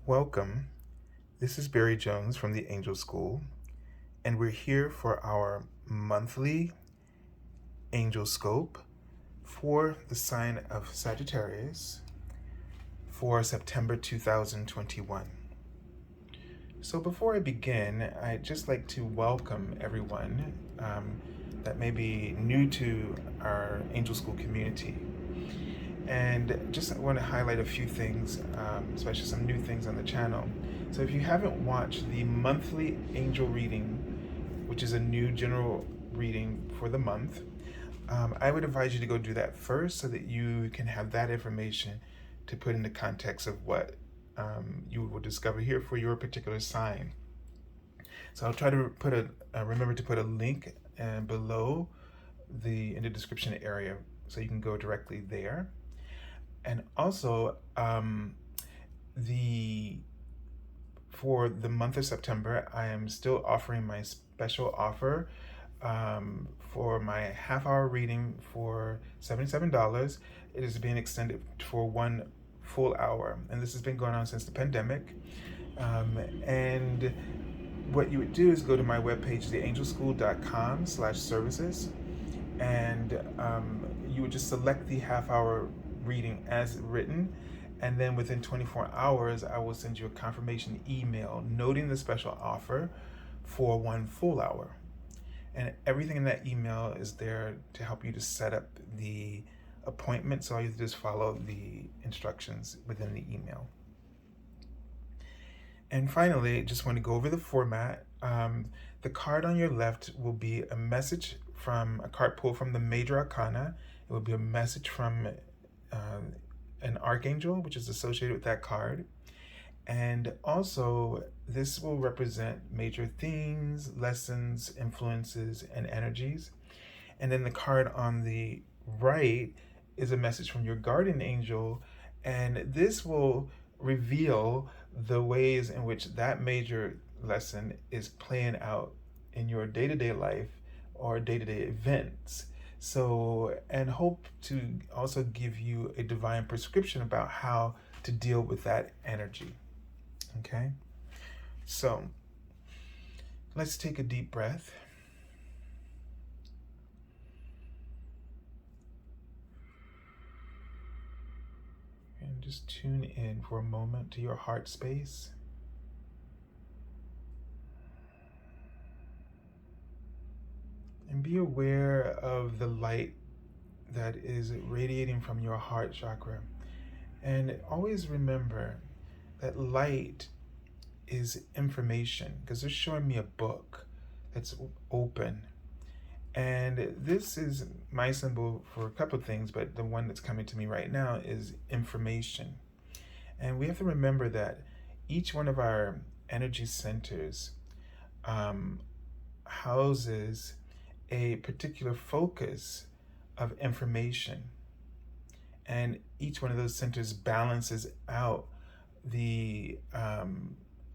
Welcome. This is Barry Jones from the Angel School, and we're here for our monthly Angelscope for the sign of Sagittarius for September 2021. So before I begin, I'd just like to welcome everyone that may be new to our Angel School community. And just want to highlight a few things, especially some new things on the channel. So if you haven't watched the monthly angel reading, which is a new general reading for the month, I would advise you to go do that first so that you can have that information to put into context of what you will discover here for your particular sign. So I'll try to put remember to put a link below in the description area so you can go directly there. And also, for the month of September, I am still offering my special offer for my half-hour reading for $77. It is being extended for 1 full hour, and this has been going on since the pandemic. And what you would do is go to my webpage, theangelschool.com/services, and you would just select the half-hour reading as written, and then within 24 hours I will send you a confirmation email noting the special offer for 1 full hour, and everything in that email is there to help you to set up the appointment. So all you just follow the instructions within the email. And finally, just want to go over the format. The card on your left will be a message from a card pulled from the Major Arcana. It will be a message from an archangel, which is associated with that card. And also, this will represent major themes, lessons, influences, and energies. And then the card on the right is a message from your guardian angel, and this will reveal the ways in which that major lesson is playing out in your day-to-day life or day-to-day events. So, and hope to also give you a divine prescription about how to deal with that energy. Okay? So, let's take a deep breath. And just tune in for a moment to your heart space. And be aware of the light that is radiating from your heart chakra. And always remember that light is information, because they're showing me a book that's open. And this is my symbol for a couple of things, but the one that's coming to me right now is information. And we have to remember that each one of our energy centers houses a particular focus of information, and each one of those centers balances out the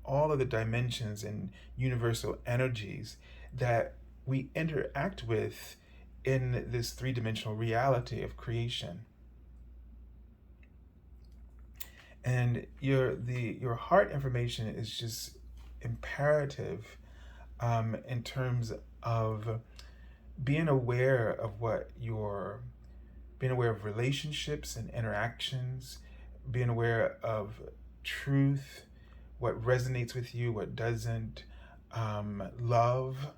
all of the dimensions and universal energies that we interact with in this three-dimensional reality of creation. And your heart information is just imperative in terms of being aware of being aware of relationships and interactions, being aware of truth, what resonates with you, what doesn't, love,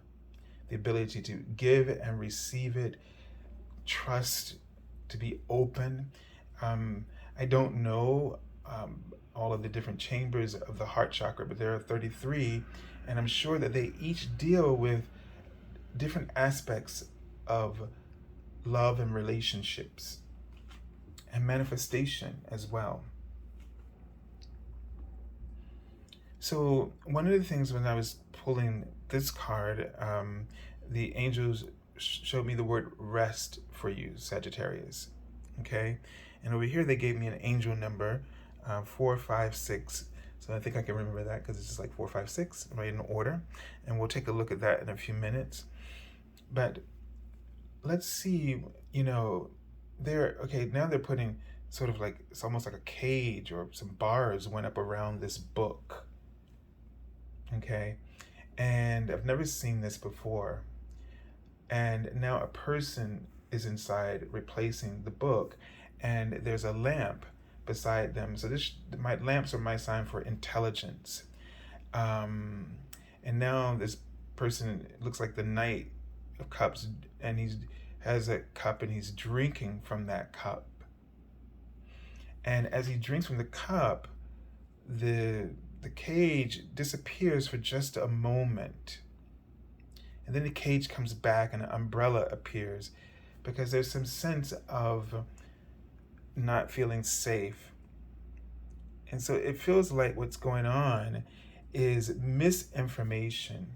the ability to give and receive it, trust, to be open. I don't know all of the different chambers of the heart chakra, but there are 33, and I'm sure that they each deal with different aspects of love and relationships and manifestation as well. So one of the things when I was pulling this card, the angels showed me the word rest for you, Sagittarius. Okay, and over here they gave me an angel number, 456. So I think I can remember that because it's just like 456 right in order, and we'll take a look at that in a few minutes. But let's see, now they're putting sort of like, it's almost like a cage or some bars went up around this book. Okay. And I've never seen this before. And now a person is inside replacing the book, and there's a lamp beside them. So my lamps are my sign for intelligence. And now this person looks like the Knight of Cups, and he has a cup and he's drinking from that cup. And as he drinks from the cup, the cage disappears for just a moment. And then the cage comes back and an umbrella appears, because there's some sense of not feeling safe. And so it feels like what's going on is misinformation.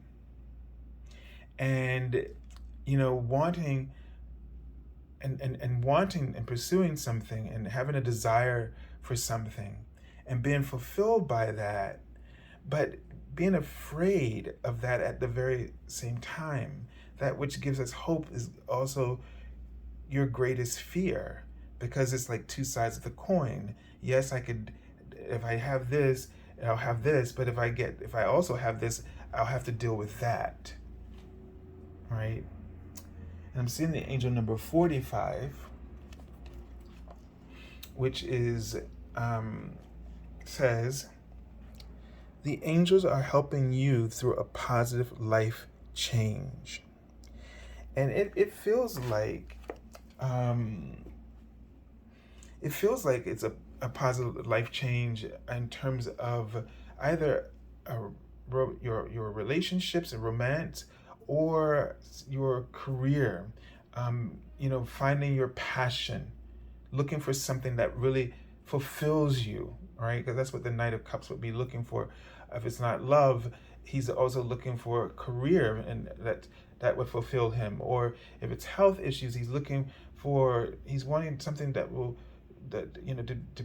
And, wanting and pursuing something and having a desire for something and being fulfilled by that, but being afraid of that at the very same time. That which gives us hope is also your greatest fear, because it's like two sides of the coin. Yes, if I have this, I'll have this, but if I also have this, I'll have to deal with that. Right? And I'm seeing the angel number 45, which is, says, the angels are helping you through a positive life change. And it feels like, it's a positive life change in terms of either your relationships and romance, or your career, finding your passion, looking for something that really fulfills you, right? Because that's what the Knight of Cups would be looking for. If it's not love, he's also looking for a career, and that would fulfill him. Or if it's health issues, he's wanting something to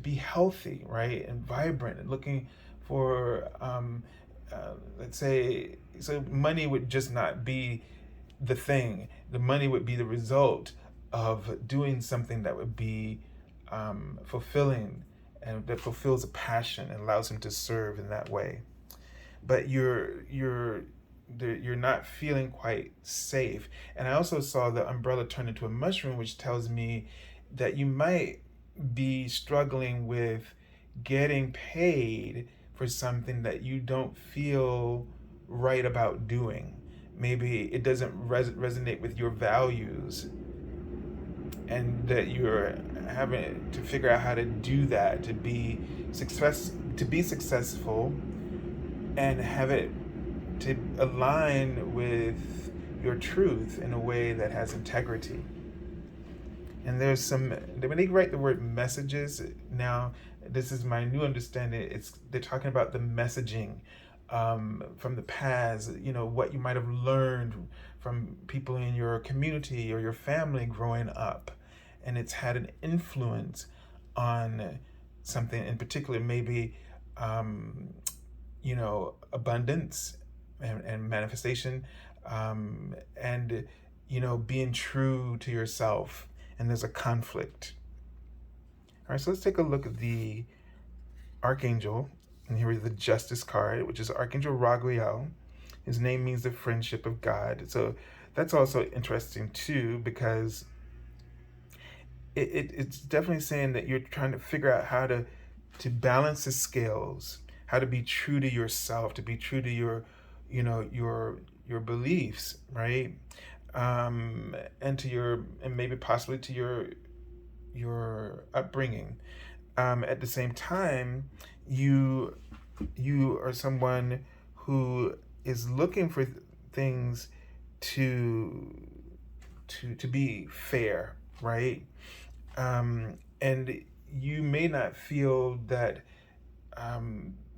be healthy, right, and vibrant, and looking for, let's say, so money would just not be the thing. The money would be the result of doing something that would be fulfilling, and that fulfills a passion and allows him to serve in that way. But you're not feeling quite safe. And I also saw the umbrella turn into a mushroom, which tells me that you might be struggling with getting paid for something that you don't feel right about doing. Maybe it doesn't resonate with your values, and that you're having to figure out how to do that to be successful, and have it to align with your truth in a way that has integrity. And when they write the word messages, now this is my new understanding, they're talking about the messaging from the past, what you might have learned from people in your community or your family growing up. And it's had an influence on something in particular, maybe, abundance and manifestation, and, being true to yourself. And there's a conflict. All right, so let's take a look at the Archangel. And here is the Justice card, which is Archangel Raguel. His name means the friendship of God. So that's also interesting too, because it's definitely saying that you're trying to figure out how to balance the scales, how to be true to yourself, to be true to your beliefs, right? And maybe possibly to your upbringing. At the same time, you are someone who is looking for things to be fair, right? And you may not feel that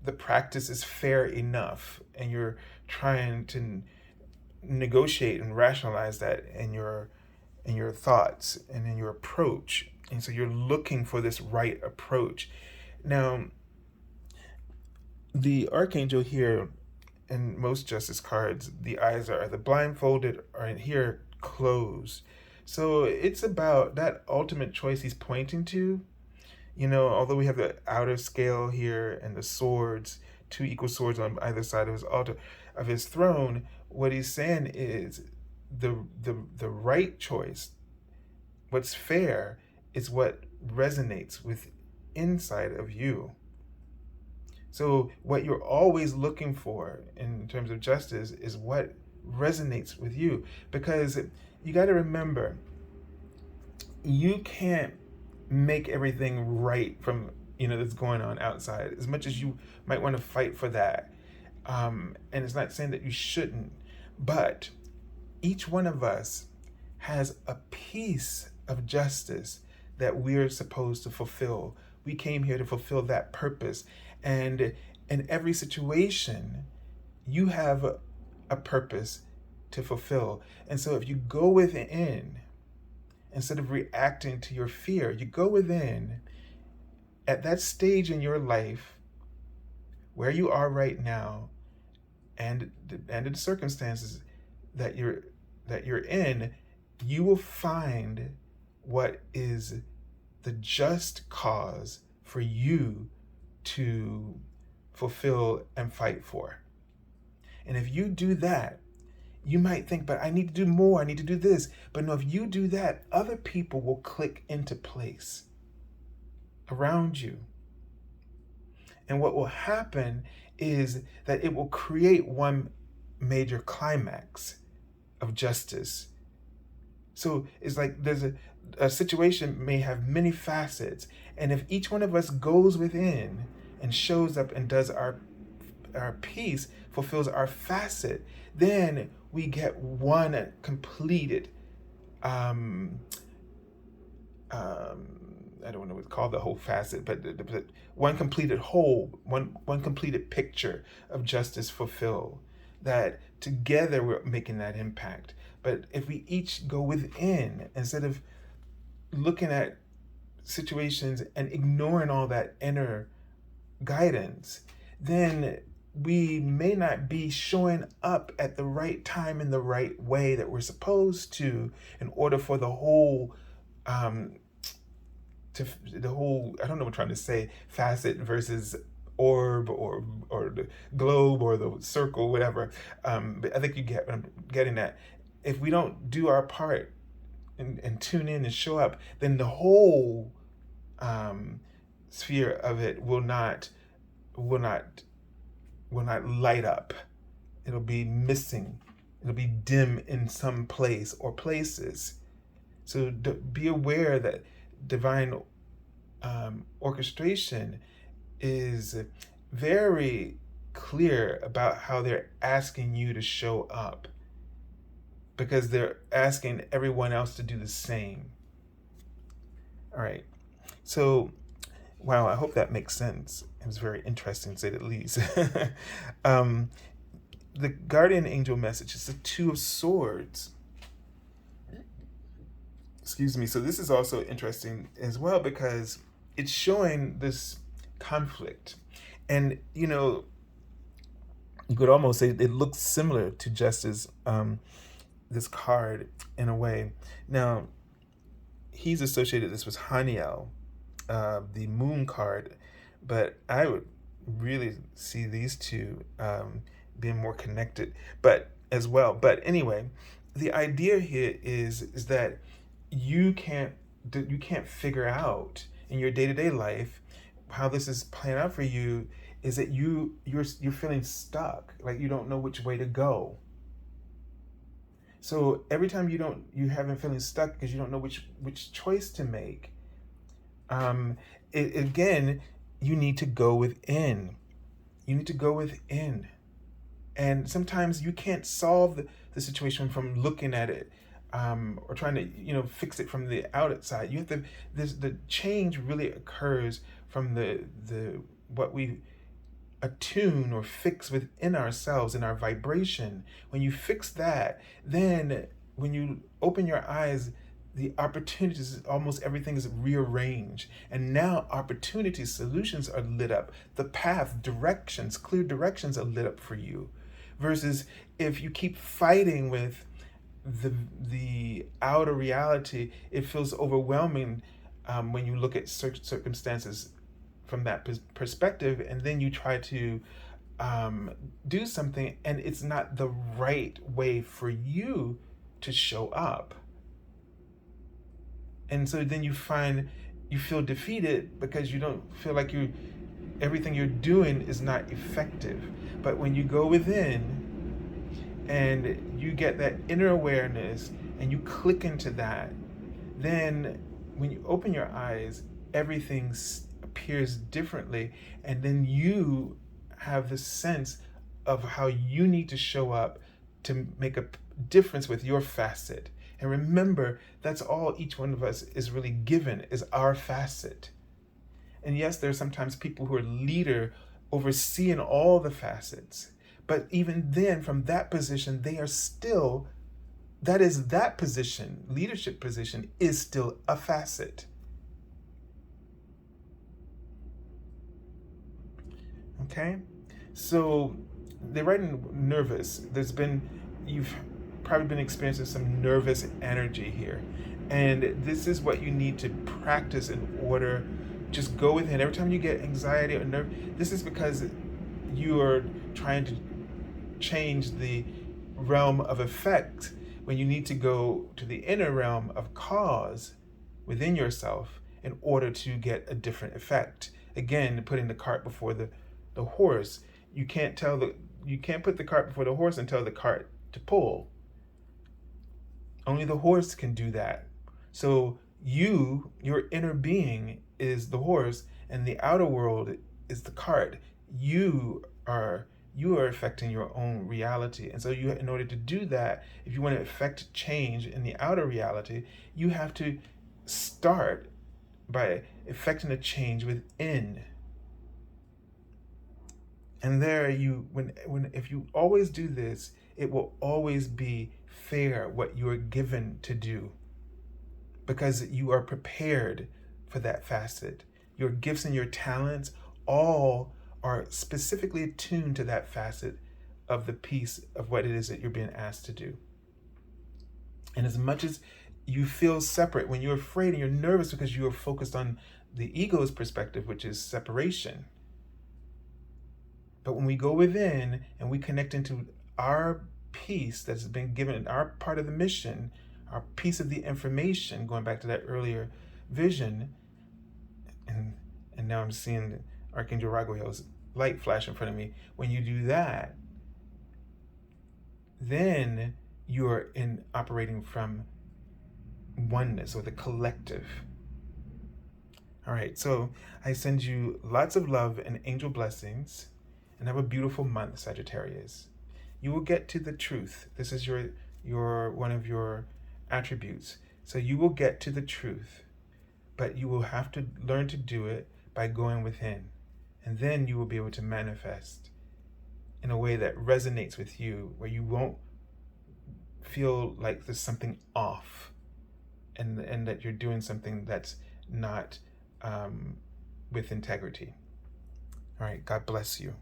the practice is fair enough, and you're trying to negotiate and rationalize that in your thoughts and in your approach. And so you're looking for this right approach. Now, the Archangel here, in most Justice cards, the eyes are either blindfolded or in here closed. So it's about that ultimate choice he's pointing to Although we have the outer scale here and the swords, two equal swords on either side of his altar, of his throne, what he's saying is the right choice, what's fair, is what resonates with inside of you. So what you're always looking for in terms of justice is what resonates with you. Because you got to remember, you can't make everything right from that's going on outside, as much as you might want to fight for that. And it's not saying that you shouldn't, but each one of us has a piece of justice that we're supposed to fulfill. We came here to fulfill that purpose. And in every situation, you have a purpose to fulfill. And so if you go within, instead of reacting to your fear, you go within at that stage in your life where you are right now, and the circumstances that you're in, you will find what is the just cause for you to fulfill and fight for. And if you do that, you might think, but I need to do more, I need to do this. But no, if you do that, other people will click into place around you. And what will happen is that it will create one major climax of justice. So it's like there's a situation may have many facets, and if each one of us goes within and shows up and does our piece, fulfills our facet, then we get one completed I don't know what it's called, the whole facet, but one completed whole, one completed picture of justice fulfilled, that together we're making that impact. But if we each go within, instead of looking at situations and ignoring all that inner guidance, then we may not be showing up at the right time in the right way that we're supposed to, in order for the whole I don't know what I'm trying to say, facet versus orb, or the globe, or the circle, whatever. But I think you get what I'm getting at. If we don't do our part and tune in and show up, then the whole sphere of it will not light up. It'll be missing. It'll be dim in some place or places. So be aware that divine orchestration is very clear about how they're asking you to show up, because they're asking everyone else to do the same. All right. So, wow, I hope that makes sense. It was very interesting, to say the least. The guardian angel message is the Two of Swords. Excuse me. So this is also interesting as well, because it's showing this conflict. And, you could almost say it looks similar to Justice, this card, in a way. Now, he's associated this with Haniel, the moon card, but I would really see these two being more connected, but as well. But anyway, the idea here is that you can't figure out in your day-to-day life how this is playing out for you, is that you're feeling stuck, like you don't know which way to go. So every time you haven't feeling stuck because you don't know which choice to make, again, you need to go within. You need to go within. And sometimes you can't solve the situation from looking at it, or trying to fix it from the outside. You have to. The change really occurs from the what we attune or fix within ourselves, in our vibration. When you fix that, then when you open your eyes, the opportunities, almost everything is rearranged. And now opportunities, solutions are lit up. The path, directions, clear directions are lit up for you. Versus if you keep fighting with the outer reality, it feels overwhelming, when you look at circumstances from that perspective, and then you try to do something and it's not the right way for you to show up. And so then you feel defeated because you don't feel like everything you're doing is not effective. But when you go within and you get that inner awareness and you click into that, then when you open your eyes, everything appears differently, and then you have the sense of how you need to show up to make a difference with your facet. And remember, that's all each one of us is really given, is our facet. And yes, there are sometimes people who are leader, overseeing all the facets. But even then, from that position, they are still, that position, leadership position, is still a facet. Okay? So they're writing nervous. You've probably been experiencing some nervous energy here. And this is what you need to practice in order. Just go within. Every time you get anxiety or nerve, this is because you are trying to change the realm of effect when you need to go to the inner realm of cause within yourself in order to get a different effect. Again, putting the cart before the horse. You can't put the cart before the horse and tell the cart to pull. Only the horse can do that. So your inner being is the horse, and the outer world is the cart. You are affecting your own reality. And so in order to do that, if you want to affect change in the outer reality, you have to start by affecting a change within. And there if you always do this, it will always be fair what you are given to do, because you are prepared for that facet. Your gifts and your talents all are specifically attuned to that facet of the piece of what it is that you're being asked to do. And as much as you feel separate, when you're afraid and you're nervous because you are focused on the ego's perspective, which is separation. But when we go within and we connect into our piece that's been given, our part of the mission, our piece of the information, going back to that earlier vision, and now I'm seeing Archangel Raguel's light flash in front of me. When you do that, then you're operating from oneness or the collective. All right, so I send you lots of love and angel blessings, and have a beautiful month, Sagittarius. You will get to the truth. This is your one of your attributes. So you will get to the truth, but you will have to learn to do it by going within. And then you will be able to manifest in a way that resonates with you, where you won't feel like there's something off and that you're doing something that's not with integrity. All right, God bless you.